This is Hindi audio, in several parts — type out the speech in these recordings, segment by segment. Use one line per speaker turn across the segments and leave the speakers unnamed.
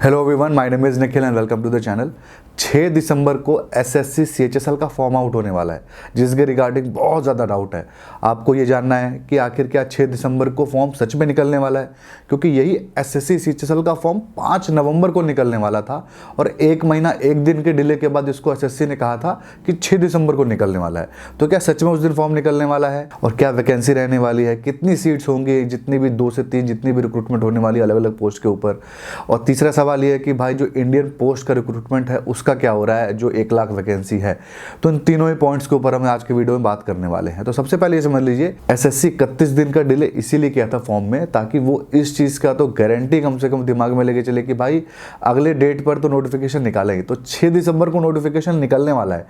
Hello everyone, my name is Nikhil and welcome to the channel. 6 दिसंबर को एसएससी सीएचएसएल का फॉर्म आउट होने वाला है, जिसके रिगार्डिंग बहुत ज़्यादा डाउट है। आपको ये जानना है कि आखिर क्या 6 दिसंबर को फॉर्म सच में निकलने वाला है, क्योंकि यही एसएससी सीएचएसएल का फॉर्म 5 नवंबर को निकलने वाला था और 1 महीना 1 दिन के डिले के बाद इसको एसएससी ने कहा था कि 6 दिसंबर को निकलने वाला है। तो क्या सच में उस दिन फॉर्म निकलने वाला है और क्या वैकेंसी रहने वाली है, कितनी सीट्स होंगी, जितनी भी 2 से 3 जितनी भी रिक्रूटमेंट होने वाली है अलग अलग पोस्ट के ऊपर। और तीसरा सवाल ये है कि भाई जो इंडियन पोस्ट का रिक्रूटमेंट है उसका क्या हो रहा है, जो 1 लाख वैकेंसी है। तो इन तीनों ही पॉइंट्स के ऊपर हम आज के वीडियो में बात करने वाले हैं। तो सबसे पहले ये समझ लीजिए, एसएससी 31 दिन का डिले इसीलिए किया था फॉर्म में, ताकि वो इस चीज़ का तो गारंटी कम से कम दिमाग में लेके चले कि भाई अगले डेट पर तो नोटिफिकेशन निकालेंगे। तो 6 दिसंबर को नोटिफिकेशन निकलने वाला है।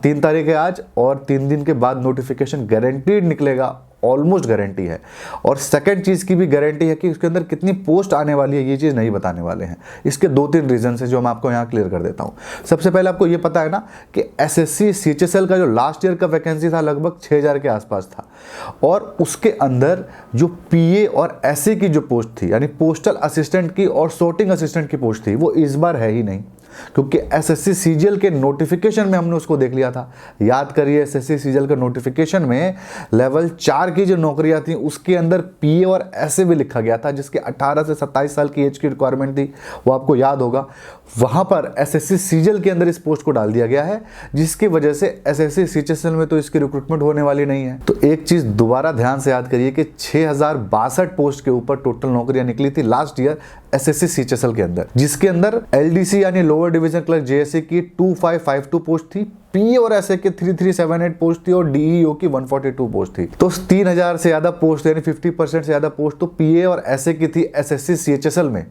3 तारीख है आज और 3 दिन के बाद नोटिफिकेशन गारंटीड निकलेगा, ऑलमोस्ट गारंटी है। और सेकंड चीज़ की भी गारंटी है कि उसके अंदर कितनी पोस्ट आने वाली है, ये चीज़ नहीं बताने वाले हैं। इसके 2-3 रीजन है जो मैं आपको यहाँ क्लियर कर देता हूँ। सबसे पहले आपको ये पता है ना कि एसएससी सीएचएसएल का जो लास्ट ईयर का वैकेंसी था लगभग 6000 के आसपास था, और उसके अंदर जो पीए और एसए की जो पोस्ट थी, यानी पोस्टल असिस्टेंट की और सॉर्टिंग असिस्टेंट की पोस्ट थी, वो इस बार है ही नहीं। क्योंकि एसएससी सीजीएल के नोटिफिकेशन में हमने उसको देख लिया था। याद करिए, एसएससी सीजीएल के नोटिफिकेशन में लेवल 4 की जो नौकरियां थी उसके अंदर पीए और एसए भी लिखा गया था, जिसके 18 से 27 साल की एज की रिक्वायरमेंट थी, वो आपको याद होगा। वहां पर एसएससी सीजीएल के अंदर इस पोस्ट को डाल दिया गया है, जिसकी वजह से एसएससी सीएचएसएल में तो इसकी रिक्रूटमेंट होने वाली नहीं है। तो एक चीज दोबारा ध्यान से याद करिए कि 6062 पोस्ट के ऊपर टोटल नौकरियां निकली थी लास्ट ईयर एसएससी सीएचएसएल के अंदर, जिसके अंदर एलडीसी यानी लोअर डिवीजन क्लर्क जेएससी की 2552 पोस्ट थी, पीए और एसए के 3378 पोस्ट थी और डीईओ की 142 पोस्ट थी। तो 3000 से ज्यादा पोस्ट, यानी 50% से ज्यादा पोस्ट तो पीए और एसए की थी एसएससी सीएचएसएल में।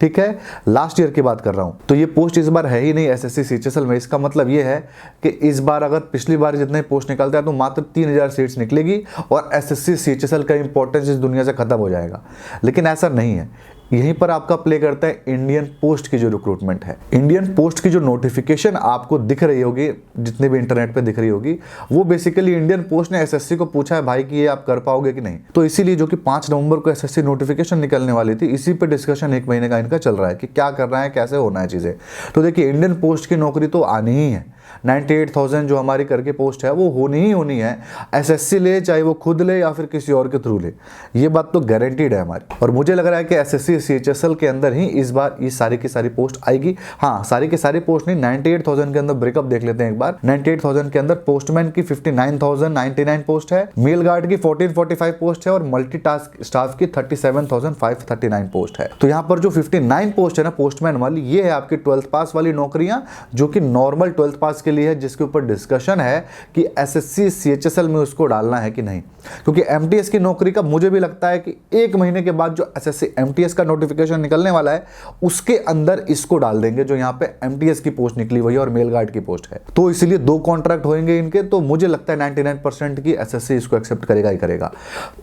ठीक है, लास्ट ईयर की बात कर रहा हूं। तो ये पोस्ट इस बार है ही नहीं एसएससी सीएचएसएल में। इसका मतलब ये है कि इस बार अगर पिछली बार जितने पोस्ट निकलता है तो मात्र 3000 सीट्स निकलेगी और एसएससी सीएचएसएल का इंपॉर्टेंस इस दुनिया से खत्म हो जाएगा। लेकिन ऐसा नहीं है। यहीं पर आपका प्ले करता है इंडियन पोस्ट की जो रिक्रूटमेंट है। इंडियन पोस्ट की जो नोटिफिकेशन आपको दिख रही होगी, जितने भी इंटरनेट पे दिख रही होगी, वो बेसिकली इंडियन पोस्ट ने एसएससी को पूछा है भाई कि ये आप कर पाओगे कि नहीं। तो इसीलिए जो कि 5 नवंबर को एसएससी नोटिफिकेशन निकलने वाली थी, इसी पे डिस्कशन 1 महीने का इनका चल रहा है कि क्या करना है, कैसे होना है चीजें। तो देखिए, इंडियन पोस्ट की नौकरी तो आनी ही है। 98,000 जो हमारी करके पोस्ट है वो होनी ही होनी है। एसएससी ले, चाहे वो खुद ले या फिर किसी और के थ्रू ले, ये बात तो गारंटीड है हमारी। और मुझे लग रहा है कि एसएससी सीएचएसएल के अंदर ही इस बार ये सारी की सारी पोस्ट आएगी। हाँ, सारी की सारी पोस्ट नहीं, 98,000 के अंदर ब्रेकअप देख लेते हैं एक बार। 98,000 के अंदर पोस्टमैन की 59,099 पोस्ट है, मेल गार्ड की 1445 पोस्ट है और मल्टीटास्क स्टाफ की 37,539 पोस्ट है। तो यहाँ पर जो 59 पोस्ट है ना पोस्टमैन वाली, ये है आपकी 12th पास वाली नौकरियां, जो कि नॉर्मल 12th पास के लिए है, जिसके ऊपर डिस्कशन है कि एसएससी सीएचएसएल में उसको डालना है कि नहीं। क्योंकि एमटीएस की नौकरी का मुझे भी लगता है कि 1 महीने के बाद जो एसएससी एमटीएस का नोटिफिकेशन निकलने वाला है उसके अंदर इसको डाल देंगे, जो यहाँ पे एमटीएस की पोस्ट निकली हुई है और मेल गार्ड की पोस्ट है। तो इसलिए 2 कॉन्ट्रैक्ट होंगे इनके। तो मुझे लगता है 99% की एसएससी इसको एक्सेप्ट करेगा ही करेगा।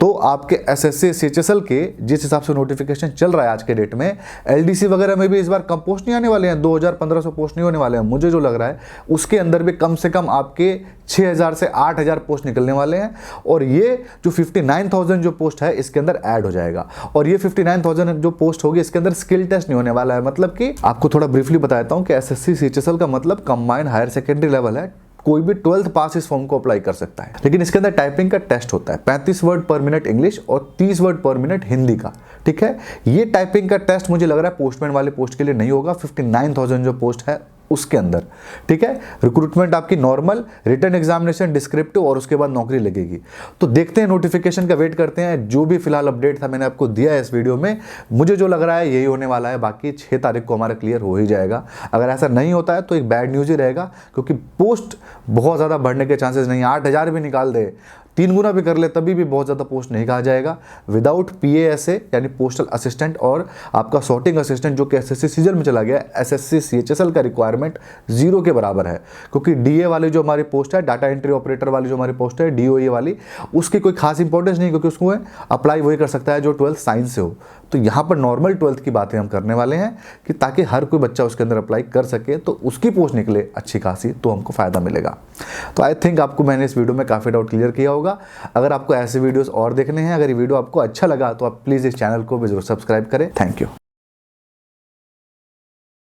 तो आपके एसएससी सीएचएसएल के जिस हिसाब से नोटिफिकेशन चल रहा है आज के डेट में, एलडीसी वगैरह में भी इस बार कम पोस्ट नहीं आने वाले हैं, 2500 पोस्ट नहीं होने वाले हैं। मुझे जो लग रहा है उसके अंदर भी कम से कम आपके 6000 से 8000 पोस्ट निकलने वाले हैं, और ये जो 59,000 जो पोस्ट है इसके अंदर ऐड हो जाएगा। और ये 59,000 जो पोस्ट होगी इसके अंदर स्किल टेस्ट नहीं होने वाला है। मतलब कि आपको थोड़ा ब्रीफली बताता हूं कि एसएससी सीएचएसएल का मतलब कंबाइंड हायर सेकेंडरी लेवल है। कोई भी 12th पास इस फॉर्म को अप्लाई कर सकता है, लेकिन इसके अंदर टाइपिंग का टेस्ट होता है, 35 वर्ड पर मिनट इंग्लिश और 30 वर्ड पर मिनट हिंदी का। ठीक है, ये टाइपिंग का टेस्ट मुझे लग रहा है पोस्टमैन वाले पोस्ट के लिए नहीं होगा, 59,000 जो पोस्ट है उसके अंदर। ठीक है, रिक्रूटमेंट आपकी नॉर्मल, रिटन एग्जामिनेशन, डिस्क्रिप्टिव और उसके बाद नौकरी लगेगी। तो देखते हैं, नोटिफिकेशन का वेट करते हैं। जो भी फिलहाल अपडेट था मैंने आपको दिया है इस वीडियो में। मुझे जो लग रहा है यही होने वाला है, बाकी 6 तारीख को हमारा क्लियर हो ही जाएगा। अगर ऐसा नहीं होता है तो एक बैड न्यूज ही रहेगा, क्योंकि पोस्ट बहुत ज़्यादा बढ़ने के चांसेस नहीं है। 8000 भी निकाल दे, 3 गुना भी कर ले, तभी भी बहुत ज़्यादा पोस्ट नहीं कहा जाएगा। विदाउट पीएएसए यानी पोस्टल असिस्टेंट और आपका सॉर्टिंग असिस्टेंट जो कि एसएससी सीजीएल में चला गया, एसएससी सीएचएसएल का रिक्वायरमेंट 0 के बराबर है। क्योंकि डीए वाली जो हमारी पोस्ट है, डाटा एंट्री ऑपरेटर वाली जो हमारी पोस्ट है, डीओए वाली, उसकी कोई खास इंपॉर्टेंस नहीं, क्योंकि उसको अप्लाई वही कर सकता है जो 12th साइंस से हो। तो यहाँ पर नॉर्मल 12th की बातें हम करने वाले हैं कि ताकि हर कोई बच्चा उसके अंदर अप्लाई कर सके, तो उसकी पोस्ट निकले अच्छी खासी, तो हमको फ़ायदा मिलेगा। तो आई थिंक आपको मैंने इस वीडियो में काफ़ी डाउट क्लियर किया होगा। अगर आपको ऐसे वीडियोस और देखने हैं, अगर ये वीडियो आपको अच्छा लगा तो आप प्लीज़ इस चैनल को भी जरूर सब्सक्राइब करें। Thank you.